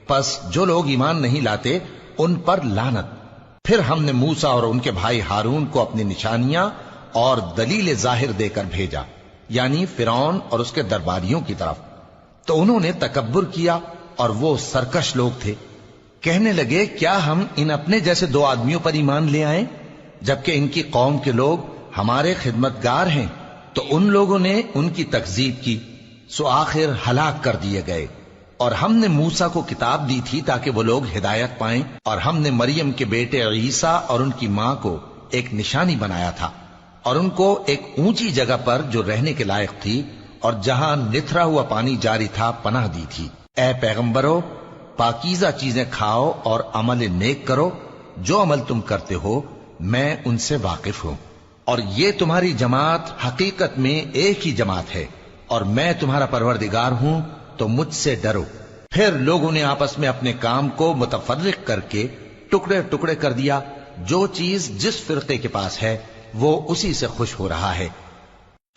پس جو لوگ ایمان نہیں لاتے ان پر لعنت۔ پھر ہم نے موسیٰ اور ان کے بھائی ہارون کو اپنی نشانیاں اور دلیل ظاہر دے کر بھیجا، یعنی فرعون اور اس کے درباریوں کی طرف، تو انہوں نے تکبر کیا اور وہ سرکش لوگ تھے۔ کہنے لگے کیا ہم ان اپنے جیسے دو آدمیوں پر ایمان لے آئیں جبکہ ان کی قوم کے لوگ ہمارے خدمتگار ہیں؟ تو ان لوگوں نے ان کی تکذیب کی، سو آخر ہلاک کر دیے گئے۔ اور ہم نے موسیٰ کو کتاب دی تھی تاکہ وہ لوگ ہدایت پائیں، اور ہم نے مریم کے بیٹے عیسیٰ اور ان کی ماں کو ایک نشانی بنایا تھا، اور ان کو ایک اونچی جگہ پر جو رہنے کے لائق تھی اور جہاں نتھرا ہوا پانی جاری تھا پناہ دی تھی۔ اے پیغمبرو، پاکیزہ چیزیں کھاؤ اور عمل نیک کرو، جو عمل تم کرتے ہو میں ان سے واقف ہوں، اور یہ تمہاری جماعت حقیقت میں ایک ہی جماعت ہے، اور میں تمہارا پروردگار ہوں، تو مجھ سے ڈرو۔ پھر لوگوں نے آپس میں اپنے کام کو متفرق کر کے ٹکڑے ٹکڑے کر دیا، جو چیز جس فرقے کے پاس ہے وہ اسی سے خوش ہو رہا ہے،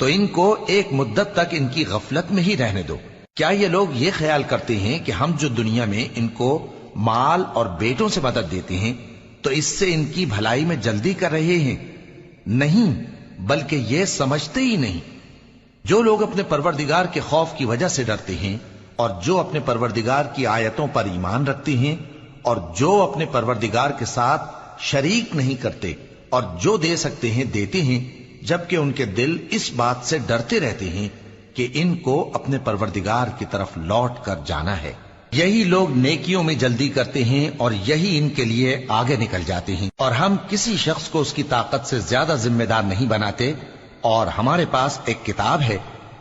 تو ان کو ایک مدت تک ان کی غفلت میں ہی رہنے دو۔ کیا یہ لوگ یہ خیال کرتے ہیں کہ ہم جو دنیا میں ان کو مال اور بیٹوں سے مدد دیتے ہیں تو اس سے ان کی بھلائی میں جلدی کر رہے ہیں؟ نہیں، بلکہ یہ سمجھتے ہی نہیں۔ جو لوگ اپنے پروردگار کے خوف کی وجہ سے ڈرتے ہیں اور جو اپنے پروردگار کی آیتوں پر ایمان رکھتے ہیں اور جو اپنے پروردگار کے ساتھ شریک نہیں کرتے اور جو دے سکتے ہیں دیتے ہیں، جبکہ ان کے دل اس بات سے ڈرتے رہتے ہیں کہ ان کو اپنے پروردگار کی طرف لوٹ کر جانا ہے، یہی لوگ نیکیوں میں جلدی کرتے ہیں اور یہی ان کے لیے آگے نکل جاتے ہیں۔ اور ہم کسی شخص کو اس کی طاقت سے زیادہ ذمہ دار نہیں بناتے، اور ہمارے پاس ایک کتاب ہے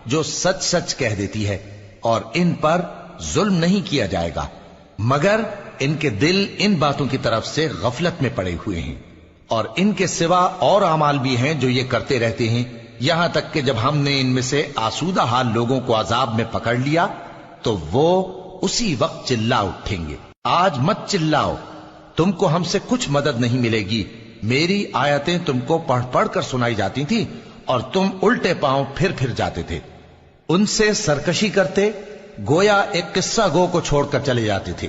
جو سچ سچ کہہ دیتی ہے، اور ان پر ظلم نہیں کیا جائے گا، مگر ان کے دل ان باتوں کی طرف سے غفلت میں پڑے ہوئے ہیں۔ اور ان کے سوا اور اعمال بھی ہیں جو یہ کرتے رہتے ہیں، یہاں تک کہ جب ہم نے ان میں سے آسودہ حال لوگوں کو عذاب میں پکڑ لیا تو وہ اسی وقت چلا اٹھیں گے۔ آج مت چلاؤ، تم کو ہم سے کچھ مدد نہیں ملے گی، میری آیتیں تم کو پڑھ پڑھ کر سنائی جاتی تھی اور تم الٹے پاؤں پھر جاتے تھے۔ ان سے سرکشی کرتے، گویا ایک قصہ گو کو چھوڑ کر چلے جاتے تھے۔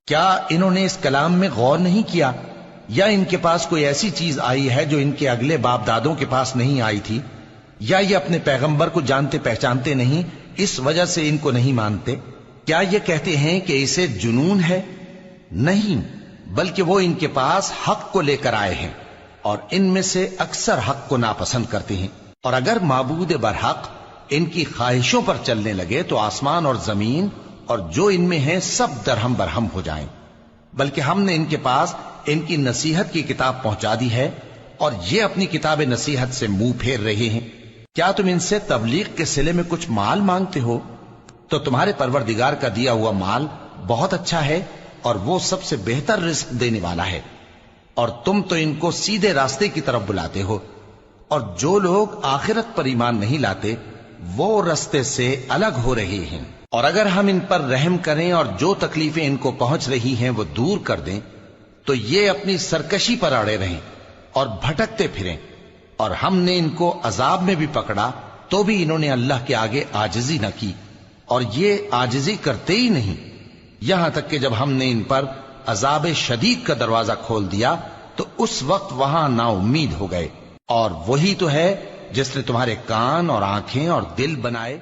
کیا انہوں نے اس کلام میں غور نہیں کیا، یا ان کے پاس کوئی ایسی چیز آئی ہے جو ان کے اگلے باپ دادوں کے پاس نہیں آئی تھی، یا یہ اپنے پیغمبر کو جانتے پہچانتے نہیں اس وجہ سے ان کو نہیں مانتے؟ کیا یہ کہتے ہیں کہ اسے جنون ہے؟ نہیں، بلکہ وہ ان کے پاس حق کو لے کر آئے ہیں، اور ان میں سے اکثر حق کو ناپسند کرتے ہیں۔ اور اگر معبود برحق ان کی خواہشوں پر چلنے لگے تو آسمان اور زمین اور جو ان میں ہیں سب درہم برہم ہو جائیں۔ بلکہ ہم نے ان کے پاس ان کی نصیحت کی کتاب پہنچا دی ہے، اور یہ اپنی کتاب نصیحت سے منہ پھیر رہے ہیں۔ کیا تم ان سے تبلیغ کے صلے میں کچھ مال مانگتے ہو؟ تو تمہارے پروردگار کا دیا ہوا مال بہت اچھا ہے، اور وہ سب سے بہتر رزق دینے والا ہے، اور تم تو ان کو سیدھے راستے کی طرف بلاتے ہو۔ اور جو لوگ آخرت پر ایمان نہیں لاتے وہ راستے سے الگ ہو رہے ہیں۔ اور اگر ہم ان پر رحم کریں اور جو تکلیفیں ان کو پہنچ رہی ہیں وہ دور کر دیں تو یہ اپنی سرکشی پر اڑے رہیں اور بھٹکتے پھریں، اور ہم نے ان کو عذاب میں بھی پکڑا تو بھی انہوں نے اللہ کے آگے عاجزی نہ کی، اور یہ عاجزی کرتے ہی نہیں، یہاں تک کہ جب ہم نے ان پر عذاب شدید کا دروازہ کھول دیا تو اس وقت وہاں نا امید ہو گئے۔ اور وہی تو ہے جس نے تمہارے کان اور آنکھیں اور دل بنائے